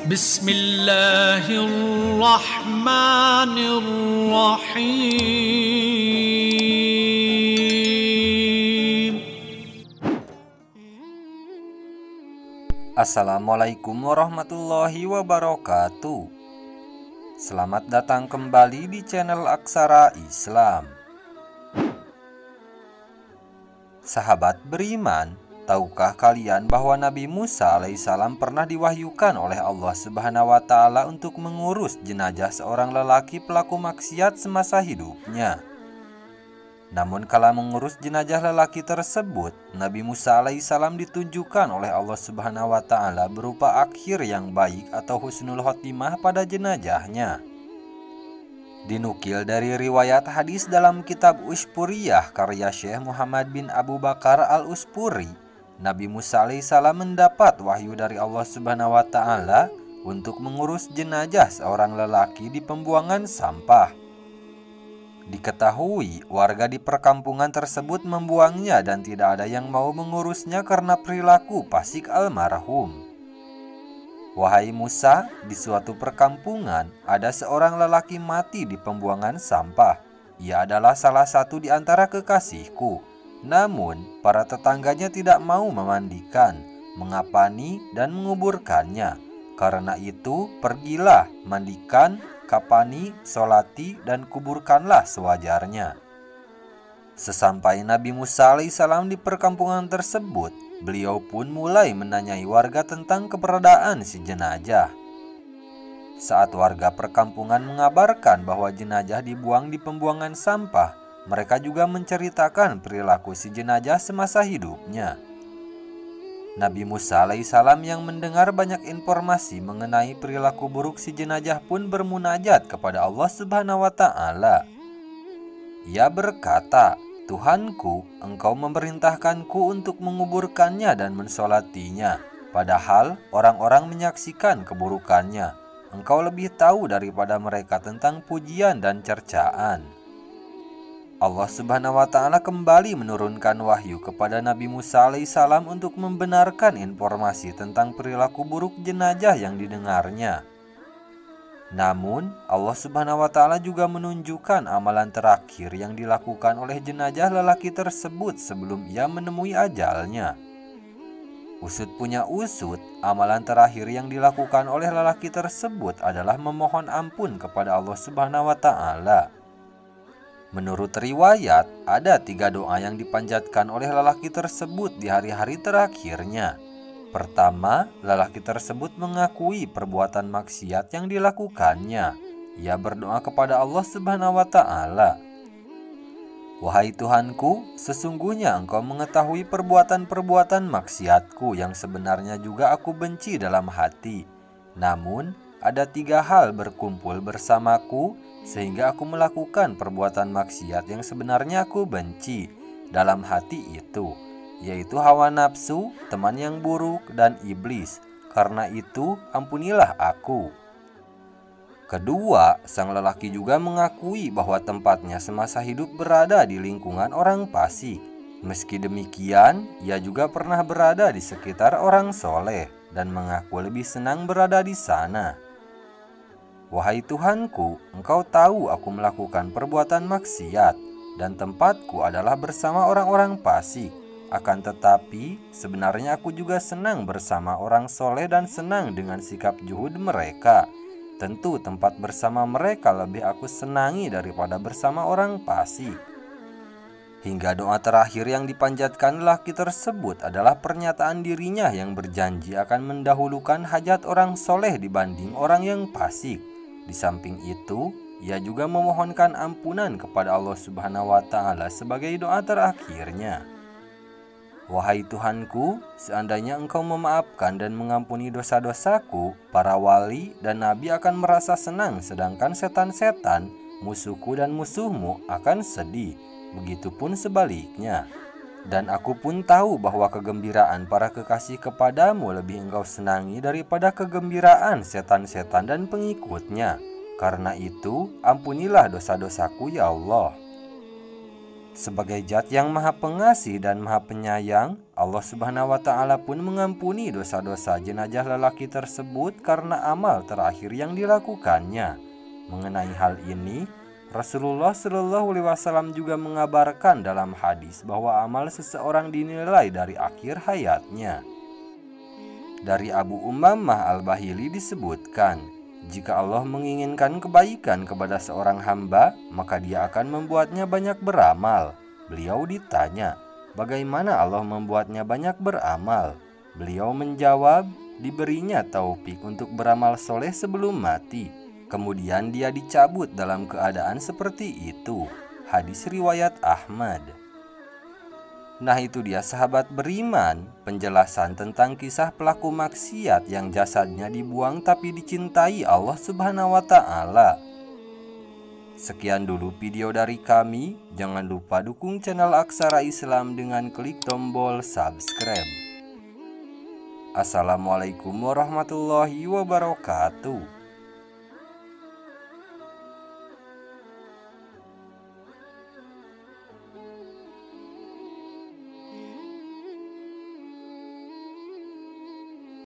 Bismillahirrahmanirrahim. Assalamualaikum warahmatullahi wabarakatuh. Selamat datang kembali di channel Aksara Islam. Sahabat beriman, tahukah kalian bahwa Nabi Musa alaihissalam pernah diwahyukan oleh Allah Subhanahu wa Ta'ala untuk mengurus jenazah seorang lelaki pelaku maksiat semasa hidupnya? Namun kala mengurus jenazah lelaki tersebut, Nabi Musa alaihissalam ditunjukkan oleh Allah Subhanahu wa Ta'ala berupa akhir yang baik atau husnul khotimah pada jenazahnya. Dinukil dari riwayat hadis dalam kitab Ushpuriyah karya Syekh Muhammad bin Abu Bakar al-Uspuri, Nabi Musa alaihissalam mendapat wahyu dari Allah Subhanahu wa Ta'ala untuk mengurus jenazah seorang lelaki di pembuangan sampah. Diketahui warga di perkampungan tersebut membuangnya dan tidak ada yang mau mengurusnya karena perilaku fasik almarhum. Wahai Musa, di suatu perkampungan ada seorang lelaki mati di pembuangan sampah. Ia adalah salah satu di antara kekasihku. Namun para tetangganya tidak mau memandikan, mengapani dan menguburkannya. Karena itu pergilah, mandikan, kapani, solati, dan kuburkanlah sewajarnya. Sesampai Nabi Musa alaihissalam di perkampungan tersebut, beliau pun mulai menanyai warga tentang keberadaan si jenazah. Saat warga perkampungan mengabarkan bahwa jenazah dibuang di pembuangan sampah, mereka juga menceritakan perilaku si jenazah semasa hidupnya. Nabi Musa alaihissalam yang mendengar banyak informasi mengenai perilaku buruk si jenazah pun bermunajat kepada Allah Subhanahu wa Ta'ala. Ia berkata, "Tuhanku, Engkau memerintahkanku untuk menguburkannya dan mensolatinya, padahal orang-orang menyaksikan keburukannya. Engkau lebih tahu daripada mereka tentang pujian dan cercaan." Allah Subhanahu wa Ta'ala kembali menurunkan wahyu kepada Nabi Musa alaihissalam untuk membenarkan informasi tentang perilaku buruk jenazah yang didengarnya. Namun Allah Subhanahu wa Ta'ala juga menunjukkan amalan terakhir yang dilakukan oleh jenazah lelaki tersebut sebelum ia menemui ajalnya. Usut punya usut, amalan terakhir yang dilakukan oleh lelaki tersebut adalah memohon ampun kepada Allah Subhanahu wa Ta'ala. Menurut riwayat, ada 3 doa yang dipanjatkan oleh lelaki tersebut di hari-hari terakhirnya. Pertama, lelaki tersebut mengakui perbuatan maksiat yang dilakukannya. Ia berdoa kepada Allah Subhanahu wa Ta'ala, "Wahai Tuhanku, sesungguhnya Engkau mengetahui perbuatan-perbuatan maksiatku yang sebenarnya juga aku benci dalam hati. Namun, ada 3 hal berkumpul bersamaku sehingga aku melakukan perbuatan maksiat yang sebenarnya aku benci dalam hati itu, yaitu hawa nafsu, teman yang buruk, dan iblis. Karena itu, ampunilah aku." Kedua, sang lelaki juga mengakui bahwa tempatnya semasa hidup berada di lingkungan orang fasik. Meski demikian, ia juga pernah berada di sekitar orang soleh dan mengaku lebih senang berada di sana. "Wahai Tuhanku, Engkau tahu aku melakukan perbuatan maksiat dan tempatku adalah bersama orang-orang fasik. Akan tetapi, sebenarnya aku juga senang bersama orang soleh dan senang dengan sikap juhud mereka. Tentu tempat bersama mereka lebih aku senangi daripada bersama orang fasik." Hingga doa terakhir yang dipanjatkan lelaki tersebut adalah pernyataan dirinya yang berjanji akan mendahulukan hajat orang soleh dibanding orang yang fasik. Di samping itu, ia juga memohonkan ampunan kepada Allah Subhanahu wa Ta'ala sebagai doa terakhirnya. "Wahai Tuhanku, seandainya Engkau memaafkan dan mengampuni dosa-dosaku, para wali dan nabi akan merasa senang, sedangkan setan-setan, musuhku dan musuhmu akan sedih. Begitupun sebaliknya. Dan aku pun tahu bahwa kegembiraan para kekasih kepadamu lebih Engkau senangi daripada kegembiraan setan-setan dan pengikutnya. Karena itu, ampunilah dosa-dosaku ya Allah." Sebagai zat yang maha pengasih dan maha penyayang, Allah Subhanahu wa ta'ala pun mengampuni dosa-dosa jenazah lelaki tersebut karena amal terakhir yang dilakukannya. Mengenai hal ini, Rasulullah Shallallahu Alaihi Wasallam juga mengabarkan dalam hadis bahwa amal seseorang dinilai dari akhir hayatnya. Dari Abu Umammah Al-Bahili disebutkan, jika Allah menginginkan kebaikan kepada seorang hamba, maka Dia akan membuatnya banyak beramal. Beliau ditanya, bagaimana Allah membuatnya banyak beramal? Beliau menjawab, diberinya taufik untuk beramal soleh sebelum mati. Kemudian dia dicabut dalam keadaan seperti itu. Hadis riwayat Ahmad. Nah, itu dia sahabat beriman, penjelasan tentang kisah pelaku maksiat yang jasadnya dibuang tapi dicintai Allah Subhanahu wa ta'ala. Sekian dulu video dari kami. Jangan lupa dukung channel Aksara Islam dengan klik tombol subscribe. Assalamualaikum warahmatullahi wabarakatuh.